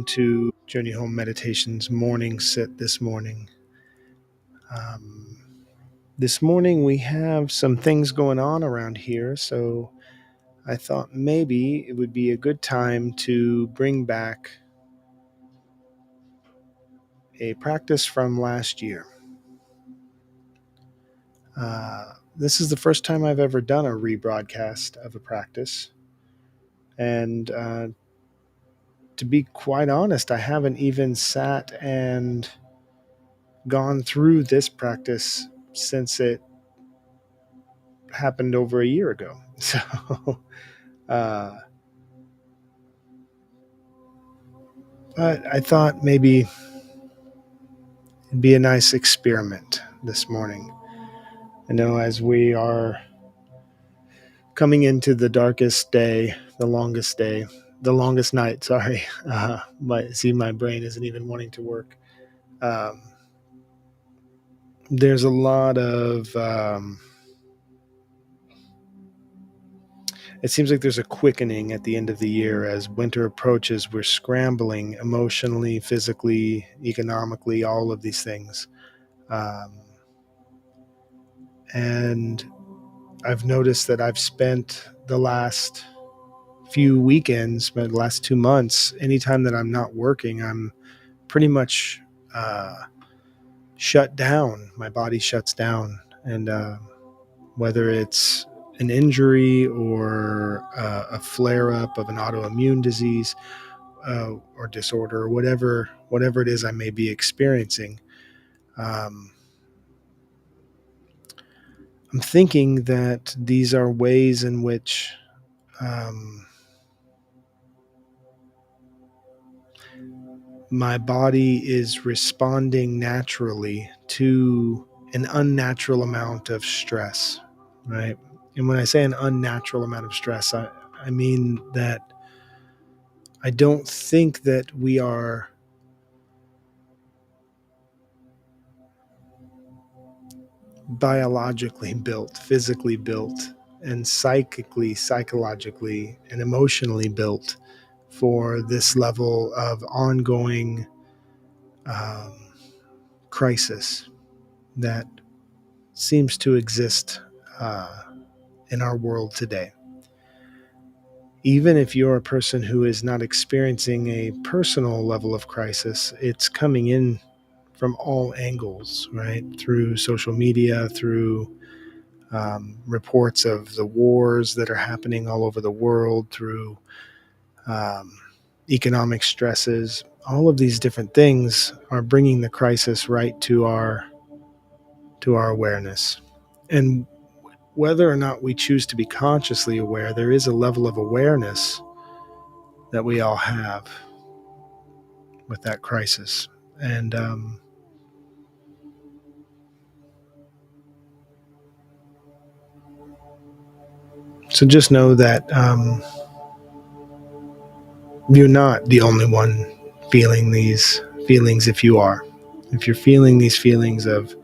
To Journey Home Meditation's morning sit this morning. This morning we have some things going on around here, so I thought maybe it would be a good time to bring back a practice from last year. This is the first time I've ever done a rebroadcast of a practice, and to be quite honest, I haven't even sat and gone through this practice since it happened over a year ago. So, but I thought maybe it'd be a nice experiment this morning. I know as we are coming into the darkest day, the longest night, sorry. But see, my brain isn't even wanting to work. Um, there's a lot of, it seems like there's a quickening at the end of the year as winter approaches. We're scrambling emotionally, physically, economically, all of these things. And I've noticed that I've spent the last few weekends, but the last 2 months, anytime that I'm not working, I'm pretty much shut down. My body shuts down. And whether it's an injury or a flare up of an autoimmune disease or disorder or whatever it is I may be experiencing, um, I'm thinking that these are ways in which my body is responding naturally to an unnatural amount of stress, right? And when I say an unnatural amount of stress, I mean that I don't think that we are biologically built, physically built, and psychologically, and emotionally built for this level of ongoing um, crisis that seems to exist in our world today. Even if you're a person who is not experiencing a personal level of crisis, it's coming in from all angles, right? Through social media, through reports of the wars that are happening all over the world, through um, economic stresses. All of these different things are bringing the crisis right to our awareness. And whether or not we choose to be consciously aware, there is a level of awareness that we all have with that crisis. And so just know that you're not the only one feeling these feelings. If you're feeling these feelings of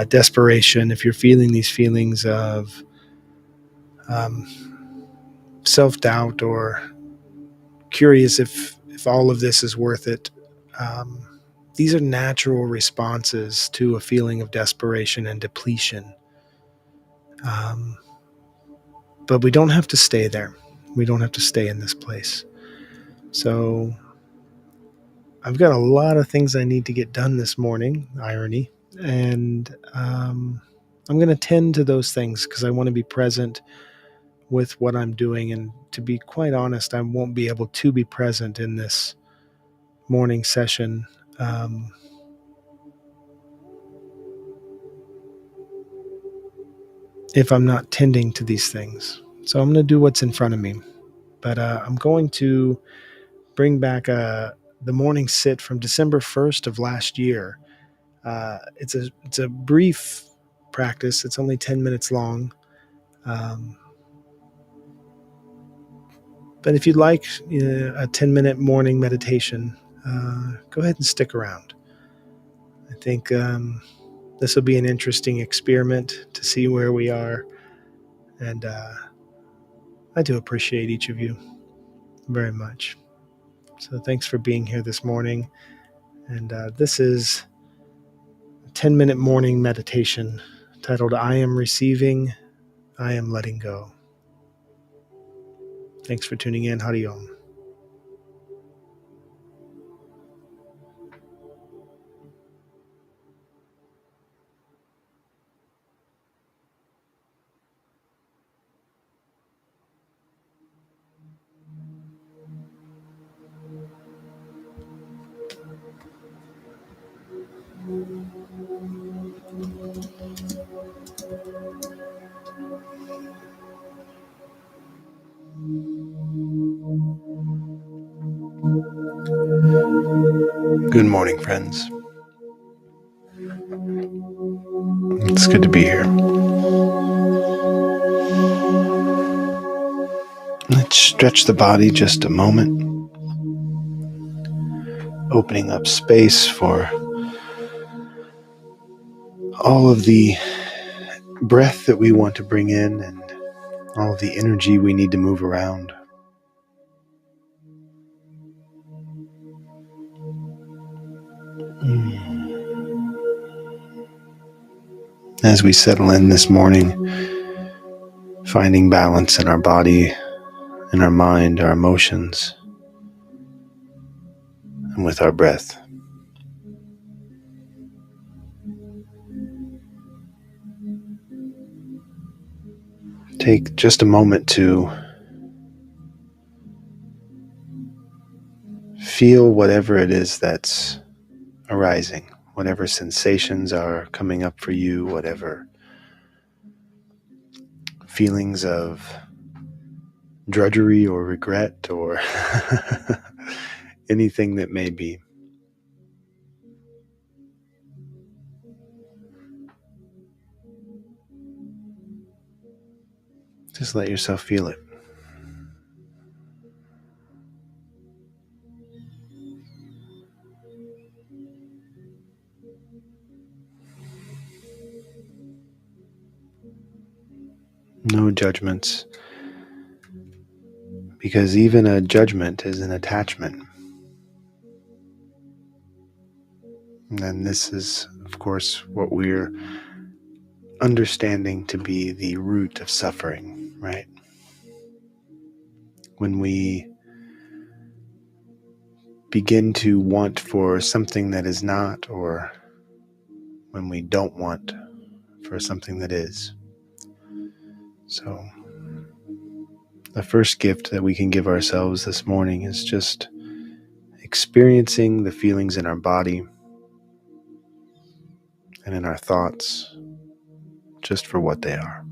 desperation, if you're feeling these feelings of um, self-doubt or curious if all of this is worth it, these are natural responses to a feeling of desperation and depletion. Um, but we don't have to stay there. We don't have to stay in this place. So I've got a lot of things I need to get done this morning, irony, and I'm going to tend to those things because I want to be present with what I'm doing. And to be quite honest, I won't be able to be present in this morning session um, if I'm not tending to these things. So I'm going to do what's in front of me. But I'm going to bring back the morning sit from December 1st of last year. It's a brief practice. It's only 10 minutes long. Um, but if you'd like a 10-minute morning meditation, go ahead and stick around. I think this will be an interesting experiment to see where we are. And I do appreciate each of you very much. So thanks for being here this morning. And this is a 10-minute morning meditation titled, I Am Receiving, I Am Letting Go. Thanks for tuning in. Hari Om. Good morning, friends. It's good to be here. Let's stretch the body just a moment, opening up space for all of the breath that we want to bring in and all of the energy we need to move around. As we settle in this morning, finding balance in our body, in our mind, our emotions, and with our breath. Take just a moment to feel whatever it is that's arising, whatever sensations are coming up for you, whatever feelings of drudgery or regret or anything that may be. Just let yourself feel it. No judgments, because even a judgment is an attachment. And this is, of course, what we're understanding to be the root of suffering, right? When we begin to want for something that is not, or when we don't want for something that is. So, the first gift that we can give ourselves this morning is just experiencing the feelings in our body and in our thoughts, just for what they are.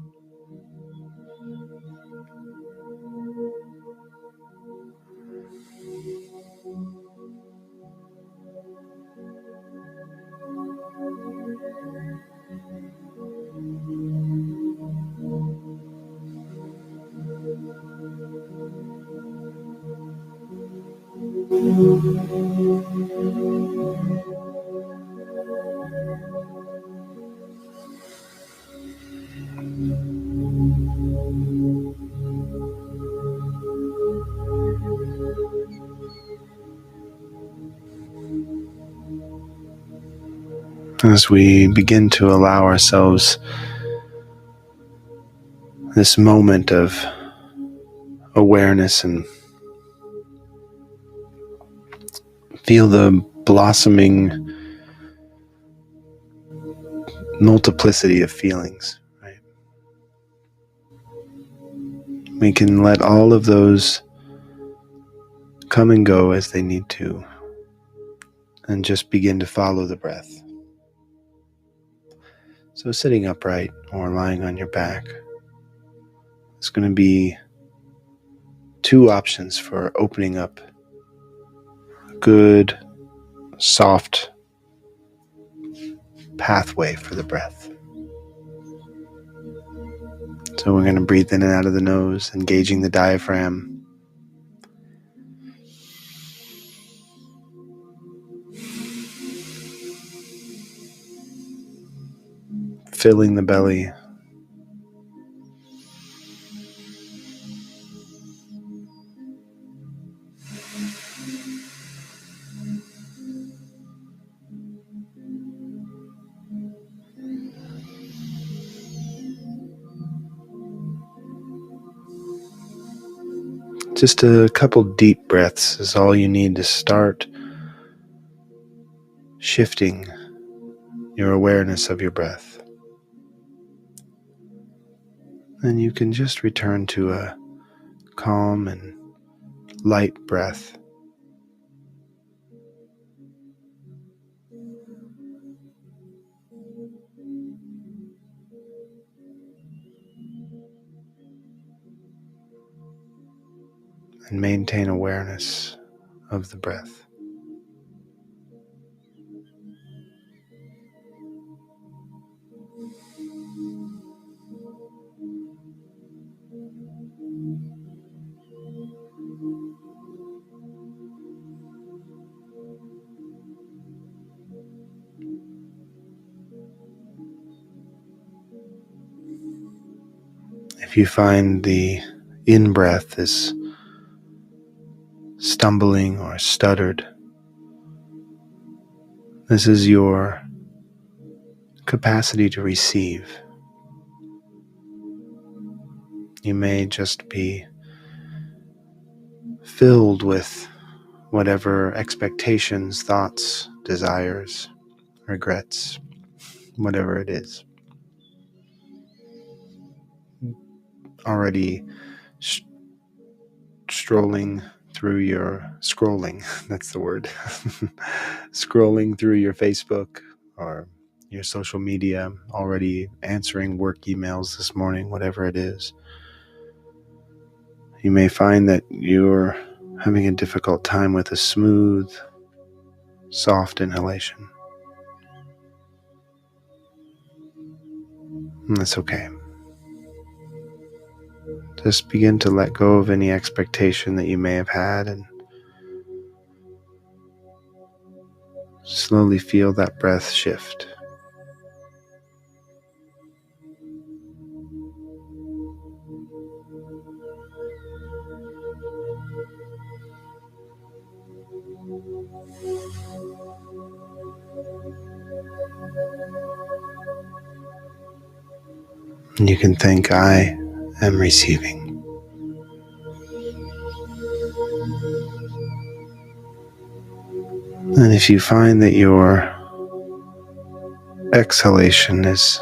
As we begin to allow ourselves this moment of awareness and feel the blossoming multiplicity of feelings, right? We can let all of those come and go as they need to, and just begin to follow the breath. So sitting upright or lying on your back, it's going to be two options for opening up a good, soft pathway for the breath. So we're going to breathe in and out of the nose, engaging the diaphragm. Filling the belly. Just a couple deep breaths is all you need to start shifting your awareness of your breath. And you can just return to a calm and light breath. And maintain awareness of the breath. If you find the in-breath is stumbling or stuttered, this is your capacity to receive. You may just be filled with whatever expectations, thoughts, desires, regrets, whatever it is, already scrolling through your that's the word, scrolling through your Facebook or your social media, already answering work emails this morning, whatever it is. You may find that you're having a difficult time with a smooth, soft inhalation. And that's okay. Just begin to let go of any expectation that you may have had and slowly feel that breath shift. And you can think, I am receiving. And if you find that your exhalation is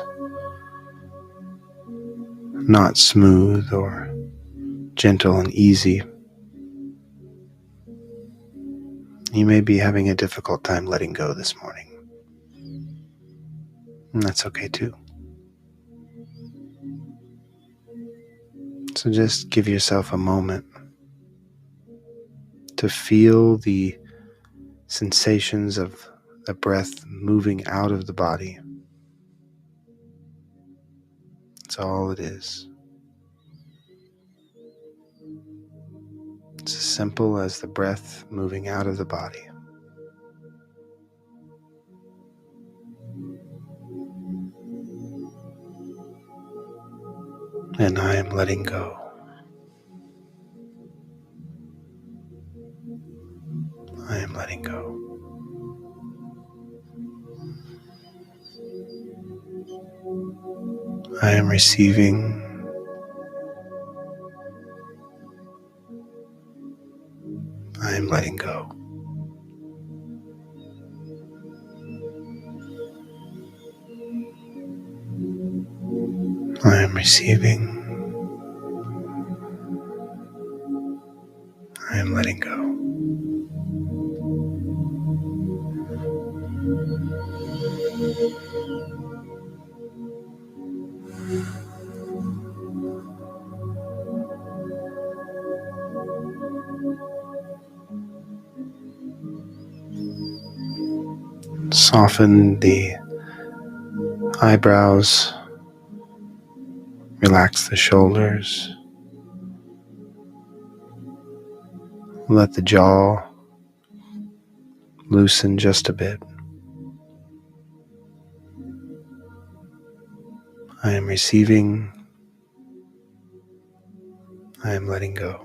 not smooth or gentle and easy, you may be having a difficult time letting go this morning. And that's okay too. So just give yourself a moment to feel the sensations of the breath moving out of the body. That's all it is. It's as simple as the breath moving out of the body. And I am letting go. I am letting go. I am receiving. I am letting go. I am receiving. I am letting go. Soften the eyebrows. Relax the shoulders. Let the jaw loosen just a bit. I am receiving. I am letting go.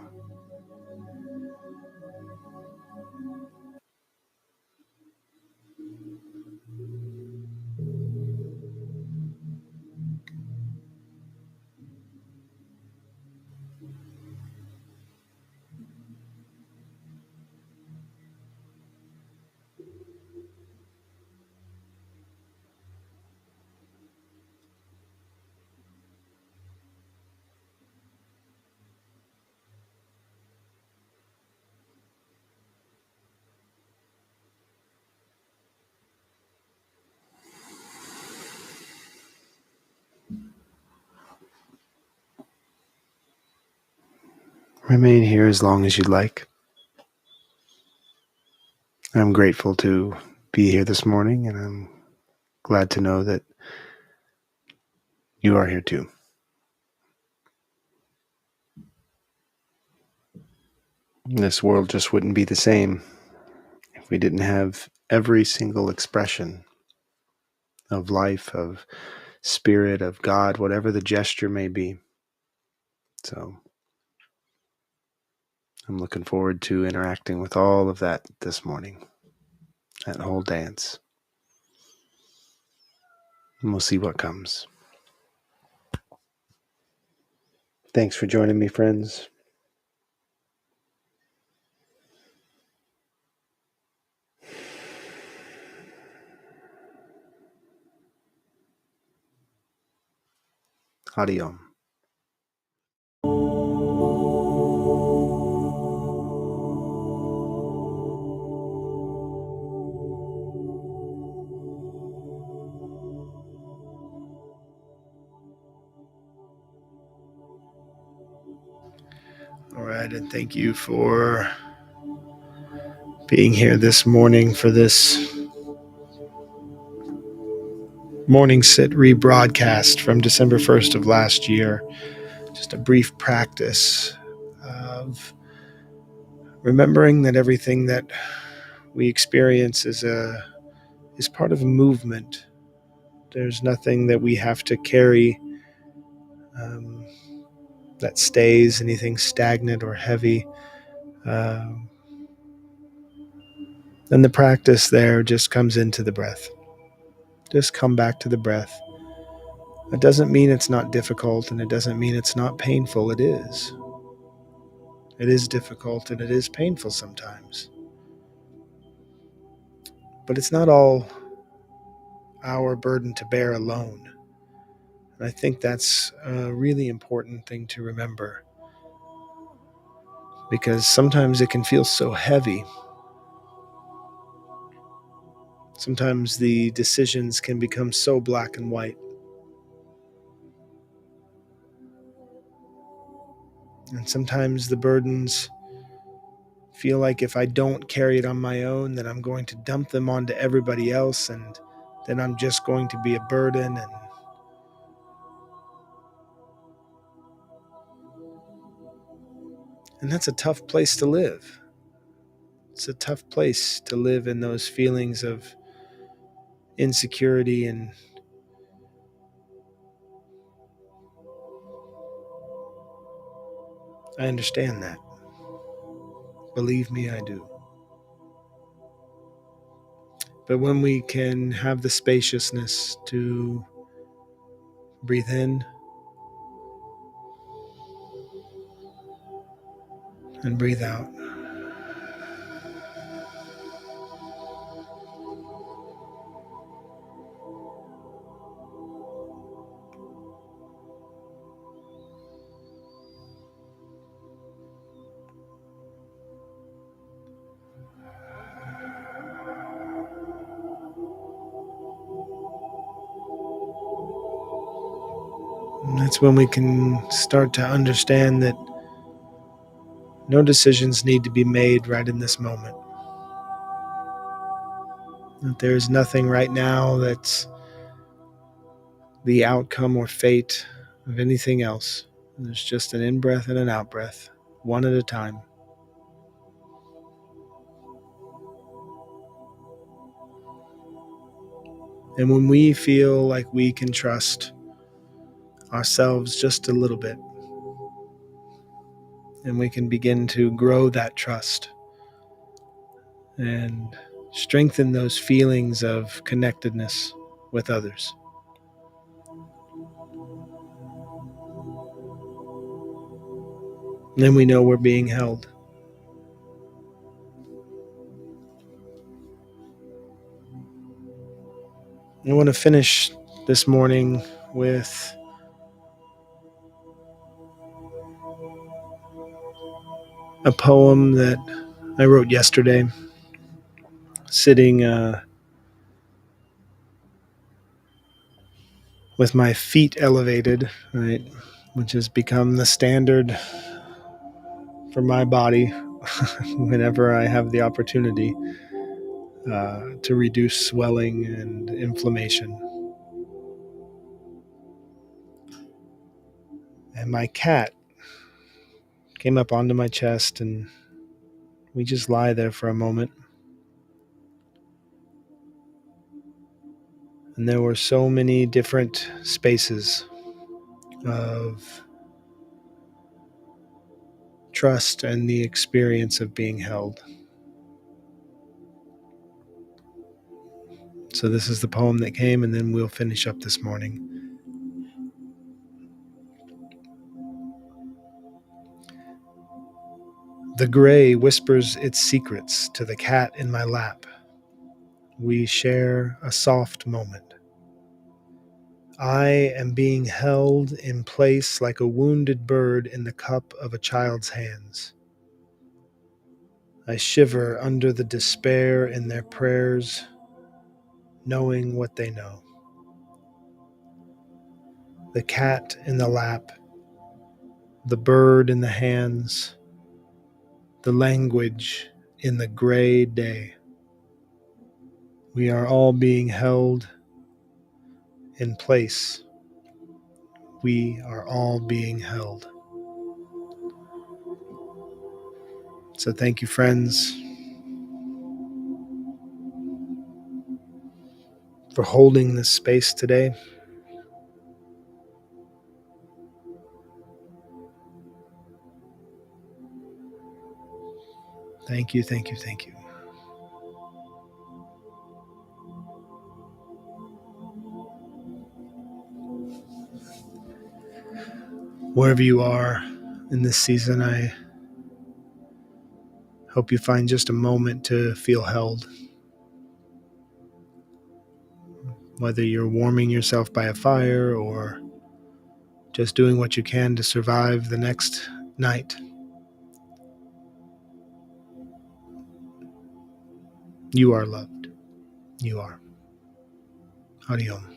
Remain here as long as you'd like. I'm grateful to be here this morning, and I'm glad to know that you are here too. This world just wouldn't be the same if we didn't have every single expression of life, of spirit, of God, whatever the gesture may be. So I'm looking forward to interacting with all of that this morning, that whole dance. And we'll see what comes. Thanks for joining me, friends. Adios. All right, and thank you for being here this morning for this morning sit rebroadcast from December 1st of last year. Just a brief practice of remembering that everything that we experience is part of a movement. There's nothing that we have to carry um, that stays, anything stagnant or heavy. Um, and the practice there just comes into the breath. Just come back to the breath. It doesn't mean it's not difficult, and it doesn't mean it's not painful. It is. It is difficult and it is painful sometimes. But it's not all our burden to bear alone. And I think that's a really important thing to remember, because sometimes it can feel so heavy. Sometimes the decisions can become so black and white. And sometimes the burdens feel like if I don't carry it on my own, then I'm going to dump them onto everybody else, and then I'm just going to be a burden. And that's a tough place to live. It's a tough place to live in those feelings of insecurity, and I understand that. Believe me, I do. But when we can have the spaciousness to breathe in and breathe out, and that's when we can start to understand that no decisions need to be made right in this moment. That there is nothing right now that's the outcome or fate of anything else. There's just an in-breath and an out-breath, one at a time. And when we feel like we can trust ourselves just a little bit, and we can begin to grow that trust and strengthen those feelings of connectedness with others, then we know we're being held. I want to finish this morning with a poem that I wrote yesterday, sitting with my feet elevated, right, which has become the standard for my body whenever I have the opportunity to reduce swelling and inflammation. And my cat came up onto my chest, and we just lie there for a moment. And there were so many different spaces of trust and the experience of being held. So, this is the poem that came, and then we'll finish up this morning. The gray whispers its secrets to the cat in my lap. We share a soft moment. I am being held in place like a wounded bird in the cup of a child's hands. I shiver under the despair in their prayers, knowing what they know. The cat in the lap, the bird in the hands, the language in the gray day. We are all being held in place. We are all being held. So thank you, friends, for holding this space today. Thank you, thank you, thank you. Wherever you are in this season, I hope you find just a moment to feel held. Whether you're warming yourself by a fire or just doing what you can to survive the next night, you are loved. You are. Hariom.